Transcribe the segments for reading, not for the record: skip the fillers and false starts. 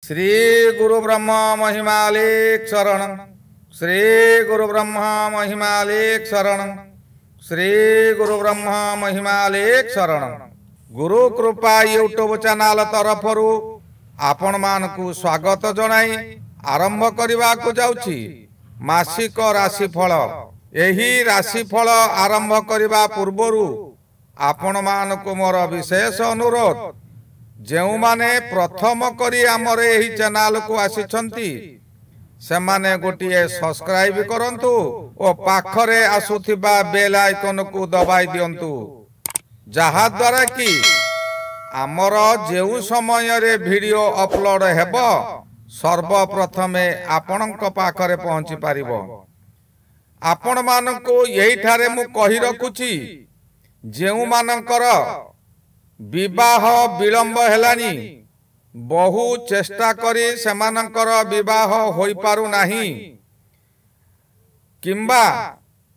श्री गुरु ब्रह्मा महिमालेक शरण। श्री गुरु ब्रह्मा महिमालेक शरण। श्री गुरु ब्रह्मा महिमालेक शरण। गुरु कृपा यूट्यूब चैनल तरफरु आपण मानकु स्वागत जनाई आरंभ करने को जाउछि मासिक राशिफल। एही राशिफल आरंभ करने पूर्वरु आपण मानकु मोर विशेष अनुरोध, जेउ माने प्रथम करी आमर एही चैनल को आसीछंती से माने गोटिए सब्सक्राइब करंतु ओ पाखरे आसुथिबा बेल आइकन को दबाई दियंतु, जहा द्वारा कि आमर जेउ समय रे वीडियो अपलोड हेबो सर्वप्रथमे आपणक पाखरे पहुंची पारिबो। आपण मानको एही ठारे मु कहि रखुची, जेउ मानकर विवाह विलंब हेलानी, बहु चेष्टा करी सेमानकर विवाह होई पारु नाही, किंबा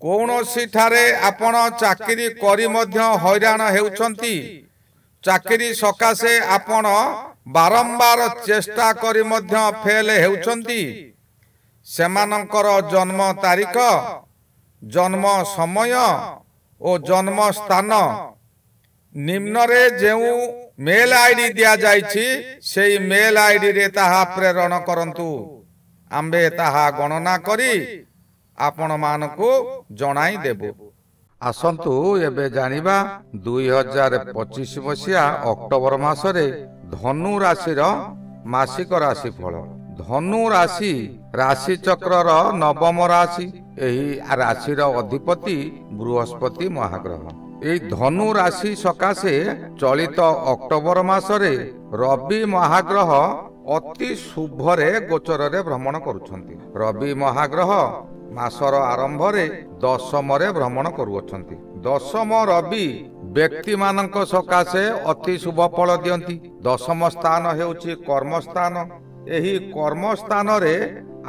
कौनसी ठारे आपण चाकरी करी मध्य हैरान हेउछंती, चाकरी सकाशे आपण बारंबार चेष्टा करी मध्य फेल हेउछंती, सेमानकर जन्म तारीख, जन्म समय और जन्म स्थान निम्न रे जेउ मेल आईडी दिया जाइछि सेई मेल आईडी रे ताहा प्रेरण करंतु। आम्बे ताहा गणना करी आपण मानको जणाई देबो। आसंतु एबे जानिबा 2025 मसिया अक्टोबर मासरे धनु राशि मासिक राशिफल। धनु राशि राशि चक्रर नवम राशि। एही राशिर अधिपति बृहस्पति महाग्रह। এই ধনু রাশি সকাশে চলিত অক্টোবর মাসরে রবি মহাগ্রহ অতি শুভরে গোচରରେ ভ্রমণ করুছন্তি। রবি মহাগ্রহ মাসর আরম্ভরে দশমরে ভ্রমণ করুছন্তি। দশম রবি ব্যক্তি মানক সকাশে অতি শুভ ফল দিয়ନ୍ତି। দশম স্থান হেউছি কর্মস্থান। ଏହି কর্মস্থাନରେ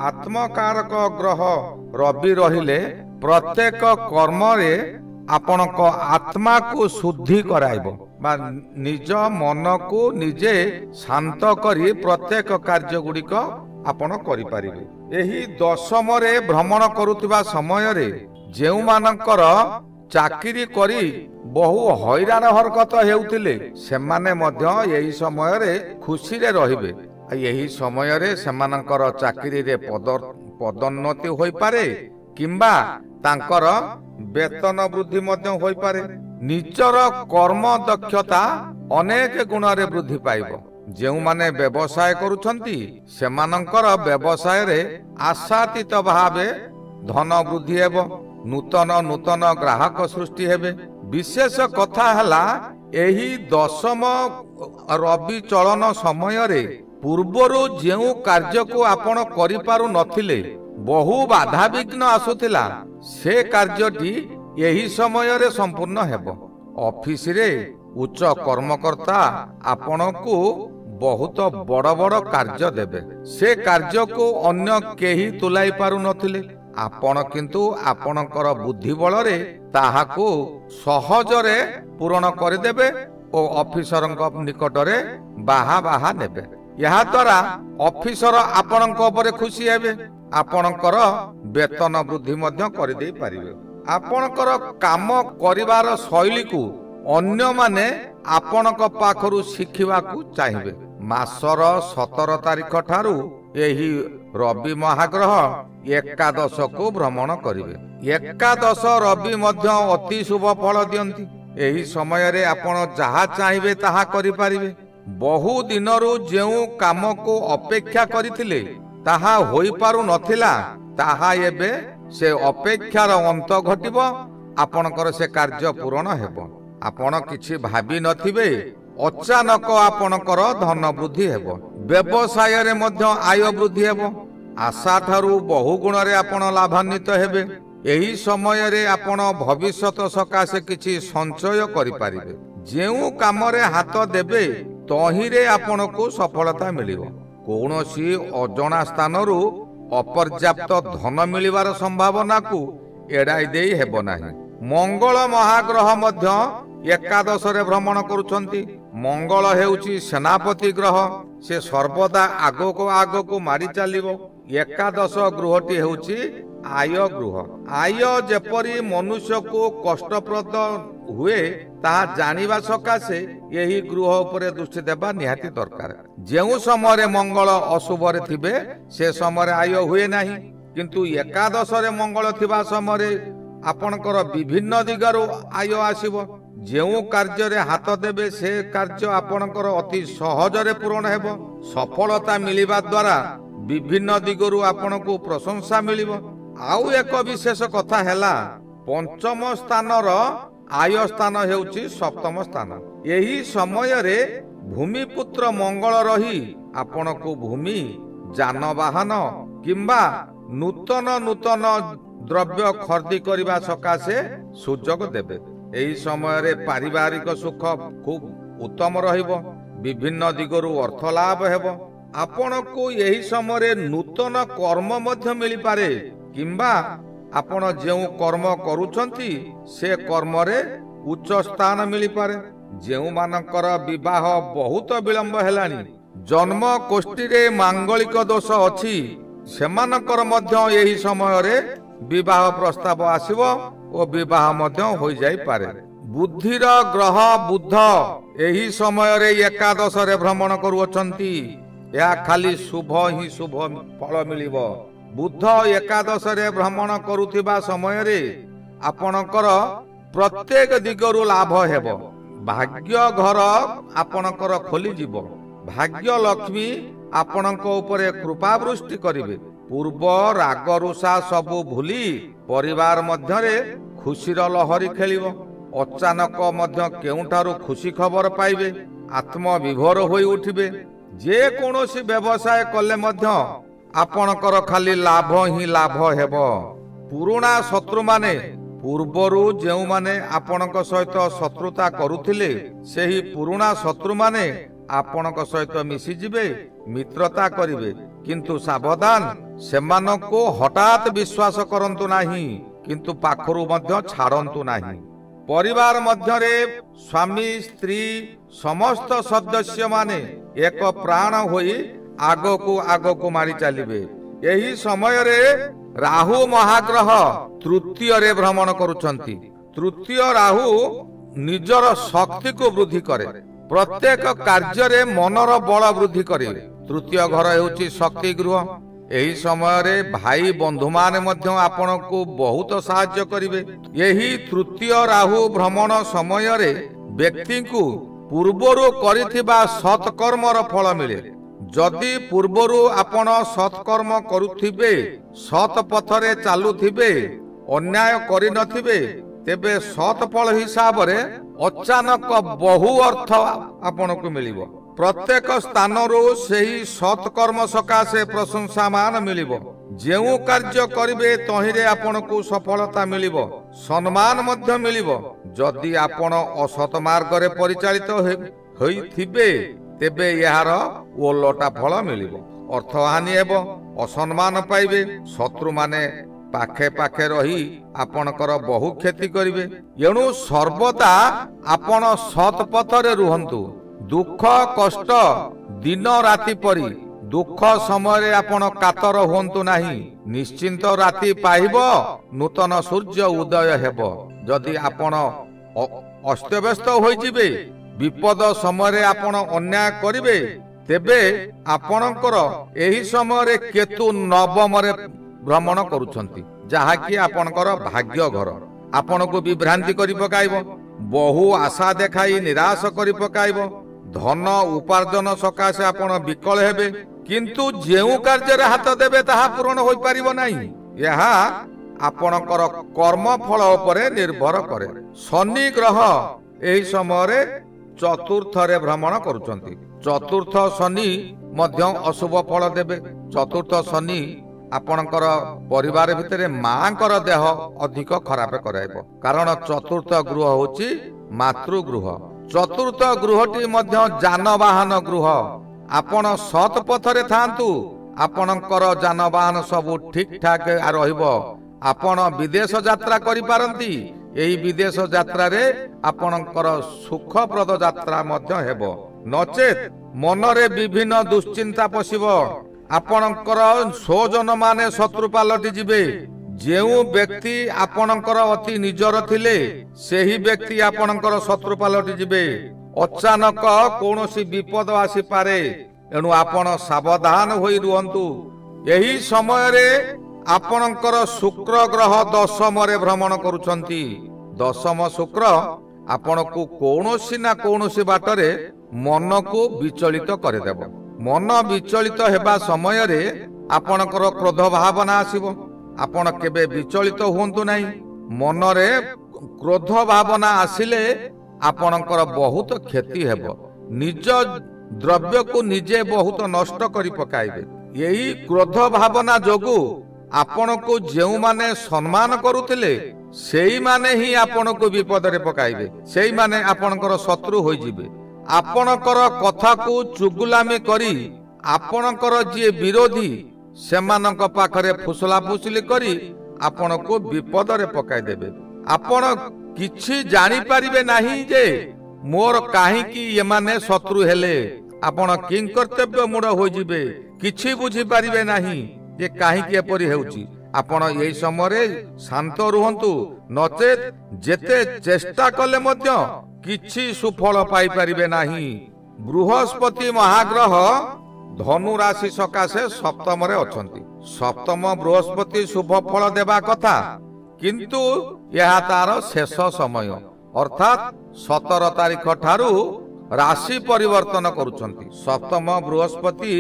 আত্মকারক গ্রহ রবি রহিলে প্রত্যেক কর্মরে आपणक आत्मा को शुद्धि कराइब बा निज मन को निजे शांत करी प्रत्येक कार्य गुड़िक आपण करि पारिबे। एही दशम रे भ्रमण करुथिबा समय रे जेउ मानकर चाकरी करी बहु हैरान हरकत हेउथिले सेमाने मध्य एही समय रे खुशी रे रहिबे। एही समय रे सेमानकर चाकरी रे पदोन्नति होई पारे, किंबा तांकर वेतन वृद्धि मध्य होई पारे। निजर कर्म दक्षता अनेक गुण रे वृद्धि पाइबो। जेउ माने व्यवसाय करूछंती सेमानकर व्यवसाय रे आशातीत भावे धन वृद्धि हेबो। नूतन नूतन ग्राहक सृष्टि हेबे। विशेष कथा हला एही दशम रवि चलन समय रे पूर्वरु जेउ कार्य को आपण करि पारु नथिले, बहु बाधा विघ्न आसुथिला, से कार्यटी यही समय रे संपूर्ण हेबो। ऑफिस रे उच्च कर्मकर्ता आपण को बहुत बड़ बड़ कार्य देबे। से कार्य को अन्य केही तुलाई पारु नथिले, आपण किंतु आपणकर बुद्धि बल रे ताहा को सहज रे पूर्ण कर देबे ओ ऑफिसरक निकट रे बाहा बाहा नेबे। यहा द्वारा ऑफिसर आपणक ऊपर खुशी हेबे। आपणकर वेतन वृद्धि मध्य कर दे पारिबे। आपणकर काम करिवार शैली को अन्य माने आपणक पाखरु शिखिबा को चाहिबे। मासर 17 तारिख ठारू एही रवि महाग्रह एकादश को भ्रमण करिवे। एकादश रवि मध्य अति शुभ फल दियंती। एही समय रे आपण जहा चाहिबे ताहा करि पारिबे। बहु दिनरु जेउ काम को अपेक्षा करिथिले ताहा होई पारु नथिला, ताहा एबे से अपेक्षार अंत घटिबो। आपणकर से कार्य पूर्ण हेबो। आपण किछि भाबी नथिबे, अचानक आपणकर धन वृद्धि हेबो। व्यवसाय रे मध्य आय वृद्धि हेबो। आशा ठारू बहु गुण रे आपण लाभान्वित हेबे। एही समय रे आपण भविष्यत सकाशे किछि संचय करि पारिबे। जेउ काम रे हाथ देबे तही रे आपण को सफलता मिलिबो। कौनसी अजणा स्थानरू अपर्याप्त धन मिलिबार संभावना को एड़ाई देई हेबो नाही। मंगल महाग्रह मध्य ଏକାଦଶରେ ଭ୍ରମଣ କରୁଛନ୍ତି। ମଙ୍ଗଳ ହେଉଛି ସେନାପତି ଗ୍ରହ, ସେ ସର୍ବଦା ଆଗକୁ ଆଗକୁ ମାଡ଼ି ଚାଲିବ। ଏକାଦଶ ଗୃହଟି ହେଉଛି ଆୟ ଗୃହ। ଆୟ ଯେପରି ମନୁଷ୍ୟକୁ କଷ୍ଟପ୍ରଦ ହୁଏ ତାହା ଜାଣିବା ସକାଶେ ଏହି ଗୃହ ଉପରେ ଦୃଷ୍ଟି ଦେବା ନିହାତି ଦରକାର। ଯେଉଁ ସମୟରେ ମଙ୍ଗଳ ଅଶୁଭରେ ଥିବେ ସେ ସମୟରେ ଆୟ ହୁଏ ନାହିଁ, କିନ୍ତୁ ଏକାଦଶରେ ମଙ୍ଗଳ ଥିବା ସମୟରେ ଆପଣଙ୍କର ବିଭିନ୍ନ ଦିଗରୁ ଆୟ ଆସିବ। ଯେଉଁ କାର୍ଯ୍ୟରେ ହାତ ଦେବେ ସେ କାର୍ଯ୍ୟ ଆପଣଙ୍କର ଅତି ସହଜରେ ପୂରଣ ହେବ। ସଫଳତା ମିଳିବା ଦ୍ୱାରା ବିଭିନ୍ନ ଦିଗରୁ ଆପଣଙ୍କୁ ପ୍ରଶଂସା ମିଳିବ। ଆଉ ଏକ ବିଶେଷ କଥା ହେଲା, ପଞ୍ଚମ ସ୍ଥାନର ଆୟ ସ୍ଥାନ ହେଉଛି ସପ୍ତମ ସ୍ଥାନ। ଏହି ସମୟରେ ଭୂମିପୁତ୍ର ମଙ୍ଗଳ ରହି ଆପଣଙ୍କୁ ଭୂମି, ଯାନବାହନ କିମ୍ବା ନୂତନ ନୂତନ ଦ୍ରବ୍ୟ ଖରିଦି କରିବା ସକାଶେ ସୁଯୋଗ ଦେବେ। ଏହି ସମୟରେ ପାରିବାରିକ ସୁଖ ଖୁବ୍ ଉତ୍ତମ ରହିବ। ବିଭିନ୍ନ ଦିଗରୁ ଅର୍ଥ ଲାଭ ହେବ। ଆପଣଙ୍କୁ ଏହି ସମୟରେ ନୂତନ କର୍ମ ମଧ୍ୟ ମିଳିପାରେ, କିମ୍ବା ଆପଣ ଯେଉଁ କର୍ମ କରୁଛନ୍ତି ସେ କର୍ମରେ ଉଚ୍ଚ ସ୍ଥାନ ମିଳିପାରେ। ଯେଉଁମାନଙ୍କର ବିବାହ ବହୁତ ବିଳମ୍ବ ହେଲାଣି, ଜନ୍ମ କୋଷ୍ଠୀରେ ମାଙ୍ଗଳିକ ଦୋଷ ଅଛି, ସେମାନଙ୍କର ମଧ୍ୟ ଏହି ସମୟରେ ବିବାହ ପ୍ରସ୍ତାବ ଆସିବ ଓ ବିବାହ ମଧ୍ୟ ହୋଇଯାଇପାରେ। ବୁଦ୍ଧିର ଗ୍ରହ ବୁଧ ଏହି ସମୟରେ ଏକାଦଶରେ ଭ୍ରମଣ କରୁଅଛନ୍ତି। ଏହା ଖାଲି ଶୁଭ ହିଁ ଶୁଭ ଫଳ ମିଳିବ। ବୁଧ ଏକାଦଶରେ ଭ୍ରମଣ କରୁଥିବା ସମୟରେ ଆପଣଙ୍କର ପ୍ରତ୍ୟେକ ଦିଗରୁ ଲାଭ ହେବ। ଭାଗ୍ୟ ଘର ଆପଣଙ୍କର ଖୋଲିଯିବ। ଭାଗ୍ୟ ଲକ୍ଷ୍ମୀ ଆପଣଙ୍କ ଉପରେ କୃପାବୃଷ୍ଟି କରିବେ। ପୂର୍ବ ରାଗ ରୁଷା ସବୁ ଭୁଲି ପରିବାର ମଧ୍ୟରେ ଖୁସିର ଲହରୀ ଖେଳିବ। ଅଚାନକ ମଧ୍ୟ କେଉଁଠାରୁ ଖୁସି ଖବର ପାଇବେ। ଆତ୍ମବିଭୋର ହୋଇ ଉଠିବେ। ଯେ କୌଣସି ବ୍ୟବସାୟ କଲେ ମଧ୍ୟ ଆପଣଙ୍କର ଖାଲି ଲାଭ ହିଁ ଲାଭ ହେବ। ପୁରୁଣା ଶତ୍ରୁମାନେ, ପୂର୍ବରୁ ଯେଉଁମାନେ ଆପଣଙ୍କ ସହିତ ଶତ୍ରୁତା କରୁଥିଲେ, ସେହି ପୁରୁଣା ଶତ୍ରୁମାନେ ଆପଣଙ୍କ ସହିତ ମିଶିଯିବେ, ମିତ୍ରତା କରିବେ। କିନ୍ତୁ ସାବଧାନ, ସେମାନଙ୍କୁ ହଠାତ୍ ବିଶ୍ୱାସ କରନ୍ତୁ ନାହିଁ, କିନ୍ତୁ ପାଖରୁ ମଧ୍ୟ ଛାଡ଼ନ୍ତୁ ନାହିଁ। ପରିବାର ମଧ୍ୟରେ ସ୍ୱାମୀ ସ୍ତ୍ରୀ ସମସ୍ତ ସଦସ୍ୟମାନେ ଏକ ପ୍ରାଣ ହୋଇ ଆଗକୁ ଆଗକୁ ମାଡ଼ି ଚାଲିବେ। ଏହି ସମୟରେ ରାହୁ ମହାଗ୍ରହ ତୃତୀୟରେ ଭ୍ରମଣ କରୁଛନ୍ତି। ତୃତୀୟ ରାହୁ ନିଜର ଶକ୍ତିକୁ ବୃଦ୍ଧି କରେ। ପ୍ରତ୍ୟେକ କାର୍ଯ୍ୟରେ ମନର ବଳ ବୃଦ୍ଧି କରେ। ତୃତୀୟ ଘର ହେଉଛି ଶକ୍ତି ଗୃହ। ଏହି ସମୟରେ ଭାଇ ବନ୍ଧୁମାନେ ମଧ୍ୟ ଆପଣଙ୍କୁ ବହୁତ ସାହାଯ୍ୟ କରିବେ। ଏହି ତୃତୀୟ ରାହୁ ଭ୍ରମଣ ସମୟରେ ବ୍ୟକ୍ତିଙ୍କୁ ପୂର୍ବରୁ କରିଥିବା ସତ୍କର୍ମର ଫଳ ମିଳେ। ଯଦି ପୂର୍ବରୁ ଆପଣ ସତ୍କର୍ମ କରୁଥିବେ, ସତ୍ ପଥରେ ଚାଲୁଥିବେ, ଅନ୍ୟାୟ କରିନଥିବେ, ତେବେ ସତ୍ ଫଳ ହିସାବରେ ଅଚାନକ ବହୁ ଅର୍ଥ ଆପଣଙ୍କୁ ମିଳିବ। ପ୍ରତ୍ୟେକ ସ୍ଥାନରୁ ସେହି ସତ୍କର୍ମ ସକାଶେ ପ୍ରଶଂସାମାନ ମିଳିବ। ଯେଉଁ କାର୍ଯ୍ୟ କରିବେ ତହିଁରେ ଆପଣଙ୍କୁ ସଫଳତା ମିଳିବ, ସମ୍ମାନ ମଧ୍ୟ ମିଳିବ। ଯଦି ଆପଣ ଅସତ ମାର୍ଗରେ ପରିଚାଳିତ ହୋଇଥିବେ ତେବେ ଏହାର ଓଲଟା ଫଳ ମିଳିବ। ଅର୍ଥହାନି ହେବ, ଅସମ୍ମାନ ପାଇବେ। ଶତ୍ରୁମାନେ ପାଖେ ପାଖେ ରହି ଆପଣଙ୍କର ବହୁ କ୍ଷତି କରିବେ। ଏଣୁ ସର୍ବଦା ଆପଣ ସତ୍ ପଥରେ ରୁହନ୍ତୁ। ଦୁଃଖ କଷ୍ଟ ଦିନ ରାତି ପରି ଦୁଃଖ ସମୟରେ ଆପଣ କାତର ହୁଅନ୍ତୁ ନାହିଁ। ନିଶ୍ଚିନ୍ତ ରାତି ପାଇବ, ନୂତନ ସୂର୍ଯ୍ୟ ଉଦୟ ହେବ। ଯଦି ଆପଣ ଅସ୍ତବ୍ୟସ୍ତ ହୋଇଯିବେ, ବିପଦ ସମୟରେ ଆପଣ ଅନ୍ୟାୟ କରିବେ, ତେବେ ଆପଣଙ୍କର ଏହି ସମୟରେ କେତୁ ନବମରେ ଭ୍ରମଣ କରୁଛନ୍ତି, ଯାହାକି ଆପଣଙ୍କର ଭାଗ୍ୟ ଘର। ଆପଣଙ୍କୁ ବିଭ୍ରାନ୍ତି କରି ପକାଇବ। ବହୁ ଆଶା ଦେଖାଇ ନିରାଶ କରି ପକାଇବ। ଧନ ଉପାର୍ଜନ ସକାଶେ ଆପଣ ବିକଳ ହେବେ, କିନ୍ତୁ ଯେଉଁ କାର୍ଯ୍ୟରେ ହାତ ଦେବେ ତାହା ପୂରଣ ହୋଇପାରିବ ନାହିଁ। ଏହା ଆପଣଙ୍କର କର୍ମ ଫଳ ଉପରେ ନିର୍ଭର କରେ। ଶନି ଗ୍ରହ ଏହି ସମୟରେ ଚତୁର୍ଥରେ ଭ୍ରମଣ କରୁଛନ୍ତି। ଚତୁର୍ଥ ଶନି ମଧ୍ୟ ଅଶୁଭ ଫଳ ଦେବେ। ଚତୁର୍ଥ ଶନି ଆପଣଙ୍କର ପରିବାର ଭିତରେ ମାଙ୍କର ଦେହ ଅଧିକ ଖରାପ କରାଇବ, କାରଣ ଚତୁର୍ଥ ଗୃହ ହେଉଛି ମାତୃଗୃହ। ଚତୁର୍ଥ ଗୃହଟି ମଧ୍ୟ ଯାନବାହନ ଗୃହ। ଆପଣ ସତ୍ ପଥରେ ଥାଆନ୍ତୁ, ଆପଣଙ୍କର ଯାନବାହନ ସବୁ ଠିକ୍ ଠାକ୍ ରହିବ। ଆପଣ ବିଦେଶ ଯାତ୍ରା କରିପାରନ୍ତି, ଏହି ବିଦେଶ ଯାତ୍ରାରେ ଆପଣଙ୍କର ସୁଖପ୍ରଦ ଯାତ୍ରା ମଧ୍ୟ ହେବ। ନଚେତ ମନରେ ବିଭିନ୍ନ ଦୁଶ୍ଚିନ୍ତା ପଶିବ। ଆପଣଙ୍କର ସ୍ୱଜନ ମାନେ ଶତ୍ରୁ ପାଲଟି ଯିବେ। ଯେଉଁ ବ୍ୟକ୍ତି ଆପଣଙ୍କର ଅତି ନିଜର ଥିଲେ ସେହି ବ୍ୟକ୍ତି ଆପଣଙ୍କର ଶତ୍ରୁ ପାଲଟି ଯିବେ। ଅଚାନକ କୌଣସି ବିପଦ ଆସିପାରେ, ଏଣୁ ଆପଣ ସାବଧାନ ହୋଇ ରୁହନ୍ତୁ। ଏହି ସମୟରେ ଆପଣଙ୍କର ଶୁକ୍ର ଗ୍ରହ ଦଶମରେ ଭ୍ରମଣ କରୁଛନ୍ତି। ଦଶମ ଶୁକ୍ର ଆପଣଙ୍କୁ କୌଣସି ନା କୌଣସି ବାଟରେ ମନକୁ ବିଚଳିତ କରିଦେବ। ମନ ବିଚଳିତ ହେବା ସମୟରେ ଆପଣଙ୍କର କ୍ରୋଧ ଭାବନା ଆସିବ। ଆପଣ କେବେ ବିଚଳିତ ହୁଅନ୍ତୁ ନାହିଁ। ମନରେ କ୍ରୋଧ ଭାବନା ଆସିଲେ ଆପଣଙ୍କର ବହୁତ କ୍ଷତି ହେବ। ନିଜ ଦ୍ରବ୍ୟକୁ ନିଜେ ବହୁତ ନଷ୍ଟ କରି ପକାଇବେ। ଏହି କ୍ରୋଧ ଭାବନା ଯୋଗୁଁ ଆପଣଙ୍କୁ ଯେଉଁମାନେ ସମ୍ମାନ କରୁଥିଲେ ସେଇମାନେ ହିଁ ଆପଣଙ୍କୁ ବିପଦରେ ପକାଇବେ। ସେଇମାନେ ଆପଣଙ୍କର ଶତ୍ରୁ ହୋଇଯିବେ। ଆପଣଙ୍କର କଥାକୁ ଚୁଗୁଲାମି କରି ଆପଣଙ୍କର ଯିଏ ବିରୋଧୀ ସେମାନଙ୍କ ପାଖରେ ଫୁସଲା ଫୁସଲି କରି ଆପଣଙ୍କୁ ବିପଦରେ ପକାଇଦେବେ। ଆପଣ କିଛି ଜାଣିପାରିବେ ନାହିଁ ଯେ ମୋର କାହିଁକି ଏମାନେ ଶତ୍ରୁ ହେଲେ। ଆପଣ କିଂକର୍ତ୍ତବ୍ୟ ମୂଢ଼ ହୋଇଯିବେ। କିଛି ବୁଝିପାରିବେ ନାହିଁ ଯେ କାହିଁକି ଏପରି ହେଉଛି। ଆପଣ ଏହି ସମୟରେ ଶାନ୍ତ ରୁହନ୍ତୁ। ନଚେତ ଯେତେ ଚେଷ୍ଟା କଲେ ମଧ୍ୟ କିଛି ସୁଫଳ ପାଇପାରିବେ ନାହିଁ। ବୃହସ୍ପତି ମହାଗ୍ରହ ଧନୁ ରାଶି ସକାଶେ ସପ୍ତମରେ ଅଛନ୍ତି। ସପ୍ତମ ବୃହସ୍ପତି ଶୁଭ ଫଳ ଦେବା କଥା, କିନ୍ତୁ ଏହା ତାର ଶେଷ ସମୟ ଅର୍ଥାତ 17 ତାରିଖ ଠାରୁ ରାଶି ପରିବର୍ତ୍ତନ କରୁଛନ୍ତି। ସପ୍ତମ ବୃହସ୍ପତି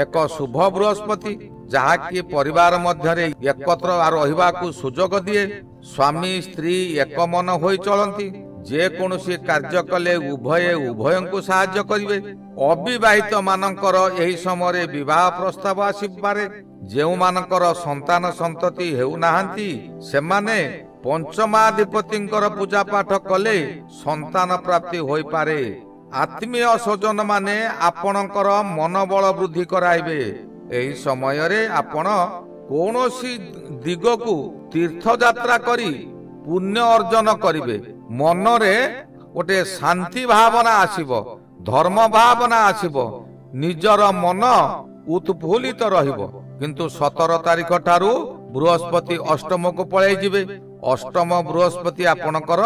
ଏକ ଶୁଭ ବୃହସ୍ପତି, ଯାହାକି ପରିବାର ମଧ୍ୟରେ ଏକତ୍ର ରହିବାକୁ ସୁଯୋଗ ଦିଏ। ସ୍ୱାମୀ ସ୍ତ୍ରୀ ଏକ ମନ ହୋଇ ଚଳନ୍ତି। ଯେକୌଣସି କାର୍ଯ୍ୟ କଲେ ଉଭୟଙ୍କୁ ସାହାଯ୍ୟ କରିବେ। ଅବିବାହିତ ମାନଙ୍କର ଏହି ସମୟରେ ବିବାହ ପ୍ରସ୍ତାବ ଆସିପାରେ। ଯେଉଁମାନଙ୍କର ସନ୍ତାନ ସନ୍ତତି ହେଉନାହାନ୍ତି ସେମାନେ ପଞ୍ଚମାଧିପତିଙ୍କର ପୂଜା ପାଠ କଲେ ସନ୍ତାନ ପ୍ରାପ୍ତି ହୋଇପାରେ। ଆତ୍ମୀୟ ସ୍ୱଜନ ମାନେ ଆପଣଙ୍କର ମନୋବଳ ବୃଦ୍ଧି କରାଇବେ। ଏହି ସମୟରେ ଆପଣ କୌଣସି ଦିଗକୁ ତୀର୍ଥଯାତ୍ରା କରି ପୁଣ୍ୟ ଅର୍ଜନ କରିବେ। ମନରେ ଗୋଟେ ଶାନ୍ତି ଭାବନା ଆସିବ, ଧର୍ମ ଭାବନା ଆସିବ, ନିଜର ମନ ଉତ୍ଫୁଲ୍ଲିତ ରହିବ। କିନ୍ତୁ 17 ତାରିଖ ଠାରୁ ବୃହସ୍ପତି ଅଷ୍ଟମକୁ ପଳେଇ ଯିବେ। ଅଷ୍ଟମ ବୃହସ୍ପତି ଆପଣଙ୍କର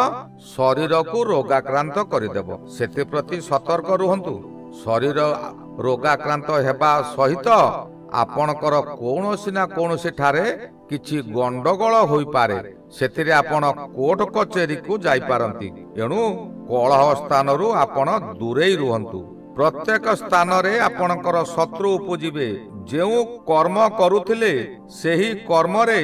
ଶରୀରକୁ ରୋଗାକ୍ରାନ୍ତ କରିଦେବ। ସେଥିପ୍ରତି ସତର୍କ ରୁହନ୍ତୁ। ଶରୀର ରୋଗାକ୍ରାନ୍ତ ହେବା ସହିତ ଆପଣଙ୍କର କୌଣସି ନା କୌଣସି ଠାରେ କିଛି ଗଣ୍ଡଗୋଳ ହୋଇପାରେ। ସେଥିରେ ଆପଣ କୋର୍ଟ କଚେରୀକୁ ଯାଇପାରନ୍ତି। ଏଣୁ କଳହ ସ୍ଥାନରୁ ଆପଣ ଦୂରେଇ ରୁହନ୍ତୁ। ପ୍ରତ୍ୟେକ ସ୍ଥାନରେ ଆପଣଙ୍କର ଶତ୍ରୁ ଉପୁଜିବେ। ଯେଉଁ କର୍ମ କରୁଥିଲେ ସେହି କର୍ମରେ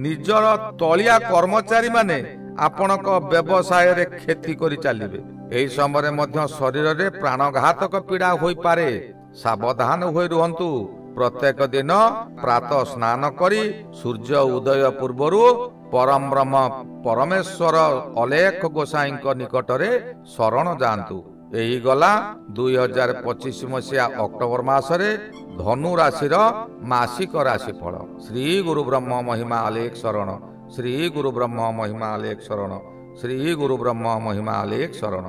ନିଜର ତଳିଆ କର୍ମଚାରୀ ମାନେ ଆପଣଙ୍କ ବ୍ୟବସାୟରେ କ୍ଷତି କରି ଚାଲିବେ। ଏହି ସମୟରେ ମଧ୍ୟ ଶରୀରରେ ପ୍ରାଣଘାତକ ପୀଡ଼ା ହୋଇପାରେ। ସାବଧାନ ହୋଇ ରୁହନ୍ତୁ। ପ୍ରତ୍ୟେକ ଦିନ ପ୍ରାତଃ ସ୍ନାନ କରି ସୂର୍ଯ୍ୟ ଉଦୟ ପୂର୍ବରୁ ପରମ ବ୍ରହ୍ମ ପରମେଶ୍ୱର ଅଲେଖ ଗୋସାଇଁଙ୍କ ନିକଟରେ ଶରଣ ଯାଆନ୍ତୁ। ଏହି ଗଲା 2025 ମସିହା ଅକ୍ଟୋବର ମାସରେ ଧନୁ ରାଶିର ମାସିକ ରାଶିଫଳ। ଶ୍ରୀ ଗୁରୁ ବ୍ରହ୍ମ ମହିମା ଅଲେଖ ଶରଣ। ଶ୍ରୀ ଗୁରୁ ବ୍ରହ୍ମ ମହିମା ଅଲେଖ ଶରଣ। ଶ୍ରୀ ଗୁରୁ ବ୍ରହ୍ମ ମହିମା ଅଲେଖ ଶରଣ।